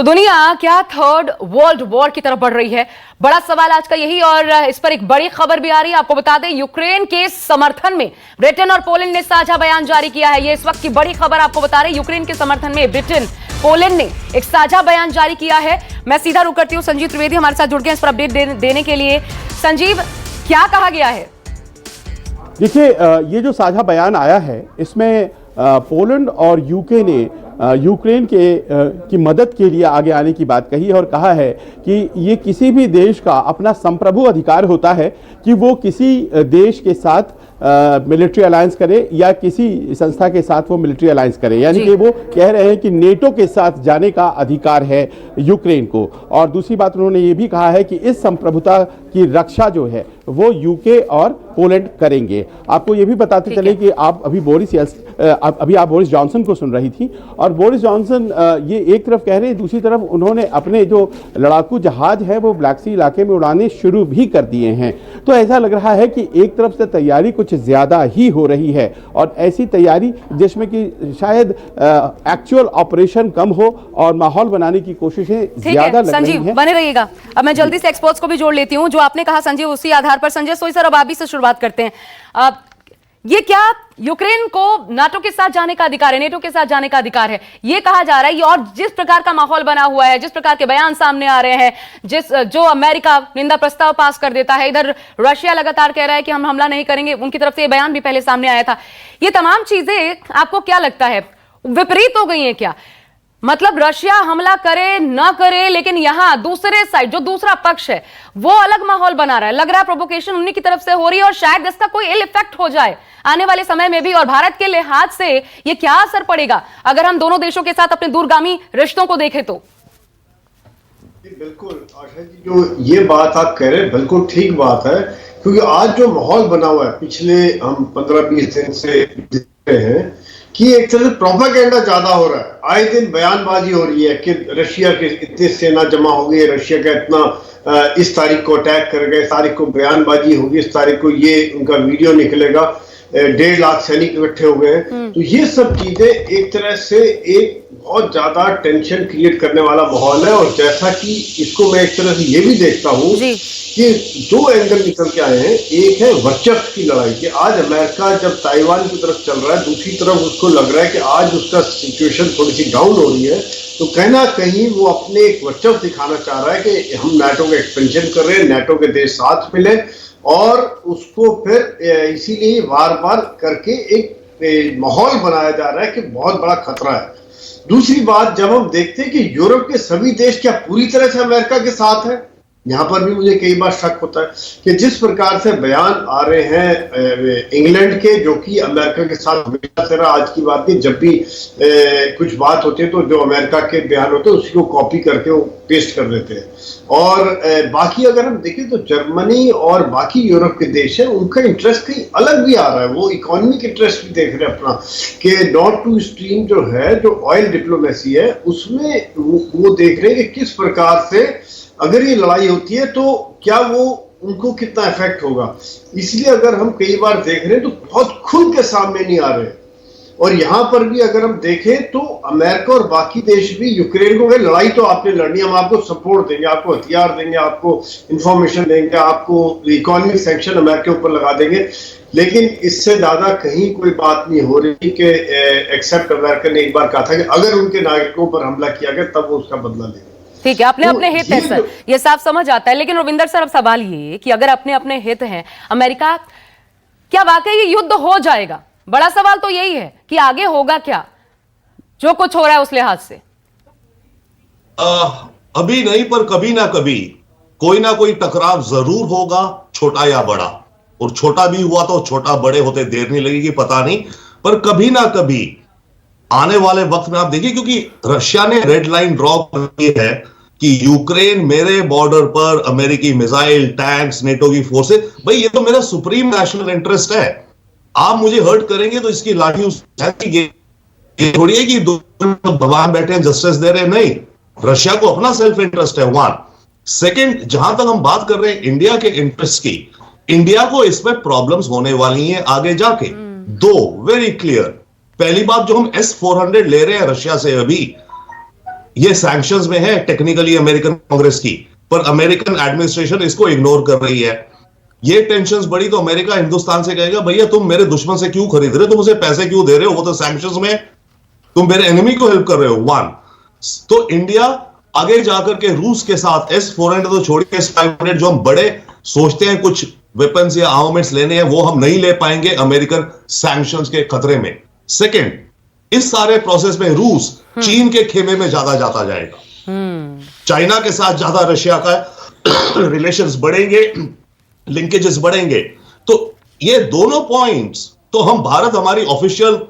तो दुनिया क्या थर्ड वर्ल्ड वॉर की तरफ बढ़ रही है? बड़ा सवाल आज का यही, और इस पर एक बड़ी खबर भी आ रही है। आपको बता दें, यूक्रेन के समर्थन में ब्रिटेन और पोलैंड ने साझा बयान जारी किया है। ये इस वक्त की बड़ी खबर आपको बता रहे हैं। यूक्रेन के समर्थन में ब्रिटेन पोलैंड ने एक साझा बयान जारी किया है। मैं सीधा रुक करती हूं, संजीव त्रिवेदी हमारे साथ जुड़ गए इस पर अपडेट देने के लिए। संजीव, क्या कहा गया है? देखिए, ये जो साझा बयान आया है इसमें पोलैंड और यूके ने यूक्रेन की मदद के लिए आगे आने की बात कही है और कहा है कि ये किसी भी देश का अपना संप्रभु अधिकार होता है कि वो किसी देश के साथ मिलिट्री अलायंस करे या किसी संस्था के साथ वो मिलिट्री अलायंस करे। यानी कि वो कह रहे हैं कि नेटो के साथ जाने का अधिकार है यूक्रेन को। और दूसरी बात उन्होंने ये भी कहा है कि इस संप्रभुता की रक्षा जो है वो यूके और पोलैंड करेंगे। आपको ये भी बताते चले कि आप अभी बोरिस जॉनसन को सुन रही थी, और बोरिस जॉनसन ये एक तरफ कह रहे हैं, दूसरी तरफ उन्होंने अपने जो लड़ाकू जहाज है वो ब्लैक सी इलाके में उड़ाने शुरू भी कर दिए हैं। तो ऐसा लग रहा है कि एक तरफ से तैयारी कुछ ज्यादा ही हो रही है, और ऐसी तैयारी जिसमें कि शायद एक्चुअल ऑपरेशन कम हो और माहौल बनाने की कोशिशें ज्यादा लग रही हैं। बने रहिएगा। अब मैं जल्दी से एक्सपर्ट्स को भी जोड़ लेती हूं। जो आपने कहा संजीव, उसी आधार पर संजय सोई सर, अब आप भी से शुरुआत करते हैं। ये क्या यूक्रेन को नाटो के साथ जाने का अधिकार है, नेटो के साथ जाने का अधिकार है, ये कहा जा रहा है। और जिस प्रकार का माहौल बना हुआ है, जिस प्रकार के बयान सामने आ रहे हैं, जो अमेरिका निंदा प्रस्ताव पास कर देता है, इधर रशिया लगातार कह रहा है कि हम हमला नहीं करेंगे, उनकी तरफ से ये बयान भी पहले सामने आया था। ये तमाम चीजें आपको क्या लगता है विपरीत हो गई हैं क्या? मतलब रशिया हमला करे ना करे, लेकिन यहां दूसरे साइड जो दूसरा पक्ष है वो अलग माहौल बना रहा है। लग रहा है प्रोवोकेशन उन्हीं की तरफ से हो रही है, और शायद इसका कोई इल इफेक्ट हो जाए आने वाले समय में भी। और भारत के लिहाज से ये क्या असर पड़ेगा अगर हम दोनों देशों के साथ अपने दूरगामी रिश्तों को देखें तो? बिल्कुल आशा जी, जो ये बात आप कह रहे हैं बिल्कुल ठीक बात है, क्योंकि आज जो माहौल बना हुआ है पिछले हम 15-20 दिन से देख रहे हैं कि एक तरह से प्रोपेगेंडा ज्यादा हो रहा है। आए दिन बयानबाजी हो रही है कि रशिया के इतनी सेना जमा हो गई है, रशिया का इतना इस तारीख को अटैक कर गए, इस तारीख को बयानबाजी होगी, इस तारीख को ये उनका वीडियो निकलेगा, 1.5 लाख सैनिक इकट्ठे हो गए हैं। तो ये सब चीजें एक तरह से एक बहुत ज्यादा टेंशन क्रिएट करने वाला माहौल है। और जैसा कि इसको मैं एक तरह से ये भी देखता हूँ कि 2 एंगल निकल के आए हैं। एक है वर्चस्व की लड़ाई, कि आज अमेरिका जब ताइवान की तरफ चल रहा है, दूसरी तरफ उसको लग रहा है कि आज उसका सिचुएशन थोड़ी सी डाउन हो रही है, तो कहीं ना कहीं वो अपने एक वर्चस्व दिखाना चाह रहा है कि हम नाटो का एक्सपेंशन कर रहे हैं, नाटो के देश साथ मिले, और उसको फिर इसीलिए बार बार करके एक माहौल बनाया जा रहा है कि बहुत बड़ा खतरा है। दूसरी बात, जब हम देखते हैं कि यूरोप के सभी देश क्या पूरी तरह से अमेरिका के साथ है, यहां पर भी मुझे कई बार शक होता है कि जिस प्रकार से बयान आ रहे हैं इंग्लैंड के, जो कि अमेरिका के साथ हमेशा से रहा, आज की बात नहीं, जब भी कुछ बात होती है तो जो अमेरिका के बयान होते हैं उसी को कॉपी करके वो पेस्ट कर देते हैं। और बाकी अगर हम देखें तो जर्मनी और बाकी यूरोप के देश हैं, उनका इंटरेस्ट कहीं अलग भी आ रहा है। वो इकोनॉमिक इंटरेस्ट भी देख रहे हैं अपना, कि नॉर्थ टू स्ट्रीम जो है, जो ऑयल डिप्लोमेसी है, उसमें वो देख रहे हैं कि किस प्रकार से अगर ये लड़ाई होती है तो क्या वो उनको कितना इफेक्ट होगा। इसलिए अगर हम कई बार देख रहे हैं तो बहुत खुल के सामने नहीं आ रहे। और यहां पर भी अगर हम देखें तो अमेरिका और बाकी देश भी यूक्रेन को, लड़ाई तो आपने लड़नी, हम आपको सपोर्ट देंगे, आपको हथियार देंगे, आपको इंफॉर्मेशन देंगे, आपको इकोनॉमिक सैंक्शन अमेरिका के ऊपर लगा देंगे, लेकिन इससे ज्यादा कहीं कोई बात नहीं हो रही कि एक्सेप्ट अमेरिका ने एक बार कहा था कि अगर उनके नागरिकों पर हमला किया गया तब वो उसका बदला लेंगे। ठीक है, अपने अपने हित है सर, ये साफ समझ आता है। लेकिन रविंदर सर, अब सवाल ये कि अगर अपने अपने हित हैं अमेरिका, क्या वाकई ये युद्ध हो जाएगा? बड़ा सवाल तो यही है कि आगे होगा क्या, जो कुछ हो रहा है उस लिहाज से। अभी नहीं, पर कभी ना कभी कोई ना कोई टकराव जरूर होगा, छोटा या बड़ा। और छोटा भी हुआ तो छोटा बड़े होते देर नहीं लगेगी, पता नहीं, पर कभी ना कभी आने वाले वक्त में आप देखिए, क्योंकि रशिया ने रेड लाइन ड्रॉ की है कि यूक्रेन मेरे बॉर्डर पर अमेरिकी मिसाइल, टैंक्स, नेटो की फोर्सेस, भाई ये तो मेरा सुप्रीम नेशनल इंटरेस्ट है। आप मुझे हर्ट करेंगे तो इसकी लाठी ये थोड़ी है कि दो भगवान बैठे हैं जस्टिस दे रहे हैं, नहीं। रशिया को अपना सेल्फ इंटरेस्ट है, 1। सेकंड, जहां तक हम बात कर रहे हैं इंडिया के इंटरेस्ट की, इंडिया को इसमें प्रॉब्लम्स होने वाली हैं आगे जाके। 2 वेरी क्लियर। पहली बात, जो हम S-400 ले रहे हैं रशिया से अभी, ये सैंक्शंस में है टेक्निकली अमेरिकन कांग्रेस की, पर अमेरिकन एडमिनिस्ट्रेशन इसको इग्नोर कर रही है। ये टेंशंस बढ़ी तो अमेरिका हिंदुस्तान से कहेगा भैया तुम मेरे दुश्मन से क्यों खरीद रहे हो, तुम उसे पैसे क्यों दे रहे हो, वो तो सैंक्शंस में, तुम मेरे एनिमी को हेल्प कर रहे हो। वन, तो इंडिया आगे जाकर के रूस के साथ S-400 तो छोड़िए, S-500 जो हम बड़े सोचते हैं कुछ वेपन्स या आर्मामेंट्स लेने हैं, वो हम नहीं ले पाएंगे अमेरिकन सैंक्शंस के खतरे में। सेकंड, इस सारे प्रोसेस में रूस चीन के खेमे में ज्यादा जाता जाएगा, चाइना के साथ ज्यादा रशिया का रिलेशंस बढ़ेंगे, लिंकेजेस बढ़ेंगे। तो ये दोनों पॉइंट्स तो हम भारत, हमारी ऑफिशियल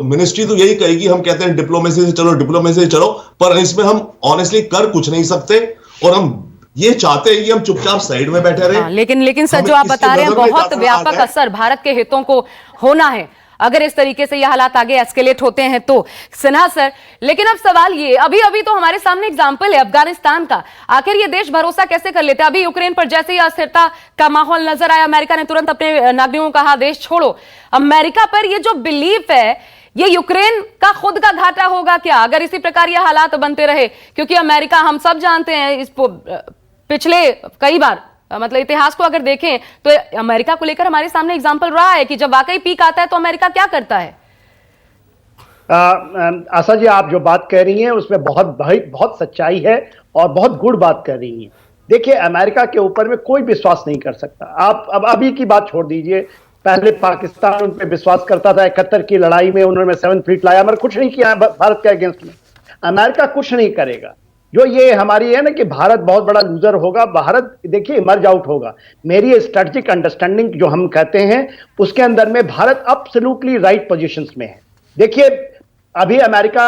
मिनिस्ट्री तो यही कहेगी, हम कहते हैं डिप्लोमेसी से चलो, डिप्लोमेसी से चलो, पर इसमें हम ऑनेस्टली कर कुछ नहीं सकते, और हम ये चाहते हैं कि हम चुपचाप साइड में बैठे रहे। लेकिन सर जो आप बता रहे हैं बहुत व्यापक असर भारत के हितों को होना है अगर इस तरीके से ये हालात आगे एस्केलेट होते हैं तो। सिन्हा सर, लेकिन अब सवाल ये, अभी तो हमारे सामने एग्जाम्पल है अफगानिस्तान का, आखिर ये देश भरोसा कैसे कर लेते हैं? अभी यूक्रेन पर जैसे ही अस्थिरता का माहौल नजर आया, अमेरिका ने तुरंत अपने नागरिकों को कहा देश छोड़ो। अमेरिका पर ये जो बिलीफ है, ये यूक्रेन का खुद का घाटा होगा क्या अगर इसी प्रकार ये हालात बनते रहे? क्योंकि अमेरिका, हम सब जानते हैं, इस पिछले कई बार मतलब इतिहास को अगर देखें तो अमेरिका को लेकर हमारे सामने एग्जाम्पल रहा है कि जब वाकई पीक आता है तो अमेरिका क्या करता है। आशा जी, आप जो बात कह रही हैं उसमें बहुत सच्चाई है और बहुत गुड़ बात कर रही हैं। देखिए, अमेरिका के ऊपर में कोई विश्वास नहीं कर सकता। आप अब अभी की बात छोड़ दीजिए, पहले पाकिस्तान उन पर विश्वास करता था, 71 की लड़ाई में उन्होंने 7 फीट लाया, मगर कुछ नहीं किया भारत के अगेंस्ट में। अमेरिका कुछ नहीं करेगा। जो ये हमारी है ना कि भारत बहुत बड़ा लूजर होगा, भारत देखिए मर्ज आउट होगा। मेरी स्ट्रेटेजिक अंडरस्टैंडिंग जो हम कहते हैं उसके अंदर में भारत एब्सोल्युटली राइट पोजीशंस में है। देखिए, अभी अमेरिका,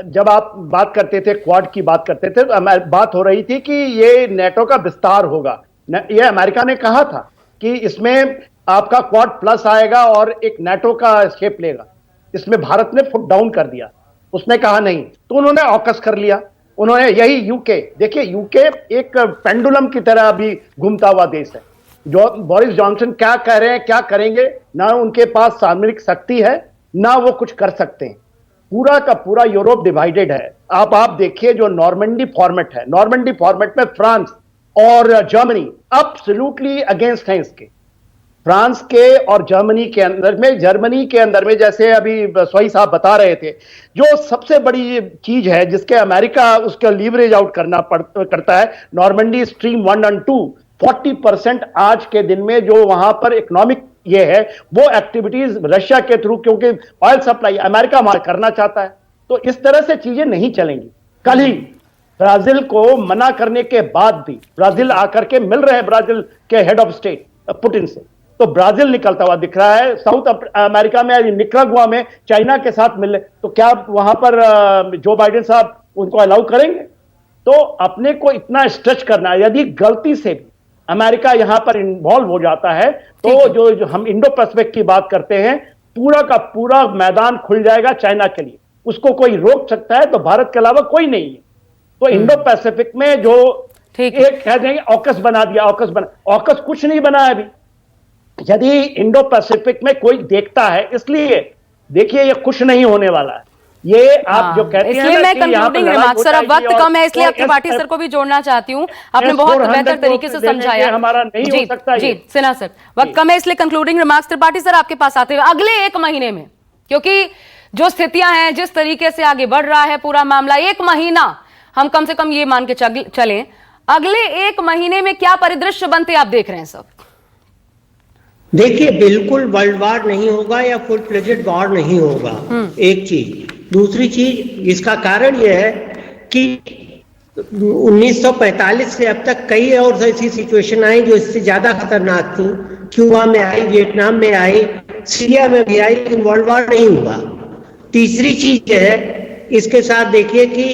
जब आप बात करते थे, क्वाड की बात करते थे, तो बात हो रही थी कि ये नेटो का विस्तार होगा। ये अमेरिका ने कहा था कि इसमें आपका क्वाड प्लस आएगा और एक नेटो का शेप लेगा। इसमें भारत ने फुट डाउन कर दिया, उसने कहा नहीं, तो उन्होंने ऑकस कर लिया। उन्होंने यही यूके, देखिए यूके एक पेंडुलम की तरह अभी घूमता हुआ देश है। जो बोरिस जॉनसन क्या कह रहे हैं, क्या करेंगे, ना उनके पास सामरिक शक्ति है, ना वो कुछ कर सकते हैं। पूरा का पूरा यूरोप डिवाइडेड है। आप देखिए जो नॉर्मंडी फॉर्मेट है, नॉर्मंडी फॉर्मेट में फ्रांस और जर्मनी एब्सोल्युटली अगेंस्ट हैं इसके। फ्रांस के और जर्मनी के अंदर में जैसे अभी सोई साहब बता रहे थे, जो सबसे बड़ी चीज है जिसके अमेरिका उसका लीवरेज आउट करता है, नॉर्मंडी स्ट्रीम 1 और 2, 40% आज के दिन में जो वहां पर इकोनॉमिक ये है वो एक्टिविटीज रशिया के थ्रू, क्योंकि ऑयल सप्लाई अमेरिका वहां करना चाहता है। तो इस तरह से चीजें नहीं चलेंगी। कल ही ब्राजील को मना करने के बाद भी ब्राजील आकर के मिल रहे हैं, ब्राजील के हेड ऑफ स्टेट पुतिन से, तो ब्राजील निकलता हुआ दिख रहा है। साउथ अमेरिका में निकरागुआ में चाइना के साथ मिले, तो क्या वहां पर जो बाइडेन साहब उनको अलाउ करेंगे? तो अपने को इतना स्ट्रेच करना है, यदि गलती से भी अमेरिका यहां पर इन्वॉल्व हो जाता है तो जो हम इंडो पैसिफिक की बात करते हैं, पूरा का पूरा मैदान खुल जाएगा चाइना के लिए। उसको कोई रोक सकता है तो भारत के अलावा कोई नहीं है। तो इंडो पैसिफिक में जो एक कह देंगे ऑकस बना दिया, ऑकस कुछ नहीं बना है अभी। यदि इंडो पैसिफिक में कोई देखता है, इसलिए देखिए ये कुछ नहीं होने वाला है। ये आप जो कहते हैं, इसलिए मैं कंक्लूडिंग रिमार्क्स, सर अब वक्त कम है इसलिए त्रिपाठी सर को भी जोड़ना चाहती हूँ। आपने बहुत बेहतर तरीके से समझाया। हमारा नहीं हो सकता जी सिन्हा सर, वक्त कम है इसलिए कंक्लूडिंग रिमार्क्स त्रिपाठी सर आपके पास आते हुए, अगले 1 महीने में, क्योंकि जो स्थितियां हैं, जिस तरीके से आगे बढ़ रहा है पूरा मामला, 1 महीना हम कम से कम ये मान के चलें, अगले 1 महीने में क्या परिदृश्य बनते आप देख रहे हैं सब? देखिए, बिल्कुल वर्ल्ड वॉर नहीं होगा या फुल फ्लेजेड वॉर नहीं होगा, एक चीज। दूसरी चीज, इसका कारण यह है कि 1945 से अब तक कई और ऐसी सिचुएशन आई जो इससे ज्यादा खतरनाक थी। क्यूबा में आई, वियतनाम में आई, सीरिया में भी आई, लेकिन वर्ल्ड वॉर नहीं हुआ। तीसरी चीज है, इसके साथ देखिए कि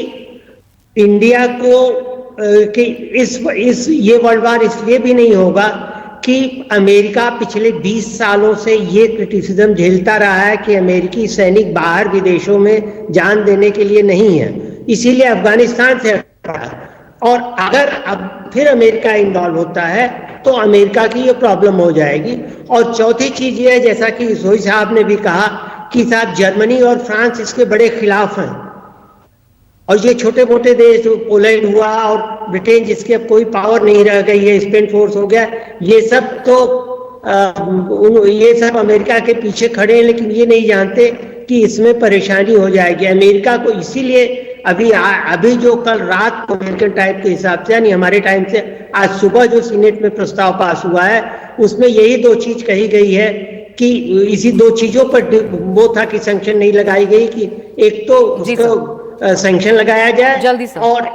इंडिया को कि इस ये वर्ल्ड वॉर इसलिए भी नहीं होगा कि अमेरिका पिछले 20 सालों से ये क्रिटिसिज्म झेलता रहा है कि अमेरिकी सैनिक बाहर विदेशों में जान देने के लिए नहीं है, इसीलिए अफगानिस्तान से हटा। और अगर अब फिर अमेरिका इन्वॉल्व होता है तो अमेरिका की ये प्रॉब्लम हो जाएगी। और चौथी चीज ये है, जैसा कि सोई साहब ने भी कहा कि साहब जर्मनी और फ्रांस इसके बड़े खिलाफ हैं, और ये छोटे मोटे देश, पोलैंड हुआ और ब्रिटेन जिसकी अब कोई पावर नहीं रह गई है, स्पेन फोर्स हो गया, ये सब तो ये सब अमेरिका के पीछे खड़े हैं, लेकिन ये नहीं जानते कि इसमें परेशानी हो जाएगी अमेरिका को। इसीलिए अभी जो कल रात को अमेरिकन टाइम के हिसाब से, यानी हमारे टाइम से आज सुबह जो सीनेट में प्रस्ताव पास हुआ है, उसमें यही दो चीज कही गई है कि इसी दो चीजों पर वो था कि सैंक्शन नहीं लगाई गई, कि एक तो उसको सैंक्शन लगाया जाए जल्दी से, और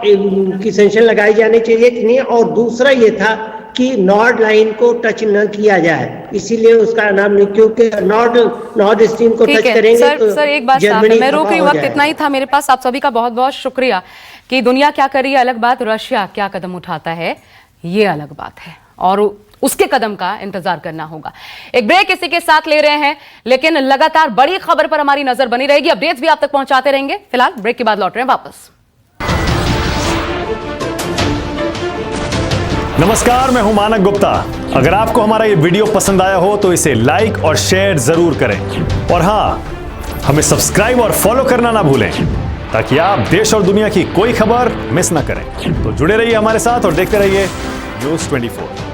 कि सैंक्शन लगाई जानी चाहिए कि नहीं, और दूसरा ये था कि नॉर्ड लाइन को टच न किया जाए, इसीलिए उसका नाम नहीं, क्योंकि नॉर्ड स्ट्रीम को टच करेंगे तो सर एक बात साफ है, मैं रोक रही हूँ, वक्त इतना ही था मेरे पास। आप सभी का बहुत बहुत शुक्रिया। कि दुनिया क्या कर रही है अलग बात, रशिया क्या कदम उठाता है ये अलग बात है, और उसके कदम का इंतजार करना होगा। एक ब्रेक इसी के साथ ले रहे हैं, लेकिन लगातार बड़ी खबर पर हमारी नजर बनी रहेगी, अपडेट्स भी आप तक पहुंचाते रहेंगे। फिलहाल ब्रेक के बाद लौट रहे हैं वापस। नमस्कार, मैं हूं मानक गुप्ता। अगर आपको हमारा ये वीडियो पसंद आया हो तो इसे लाइक और शेयर जरूर करें, और हां, हमें सब्सक्राइब और फॉलो करना ना भूलें, ताकि आप देश और दुनिया की कोई खबर मिस ना करें। तो जुड़े रहिए हमारे साथ और देखते रहिए न्यूज़ 24।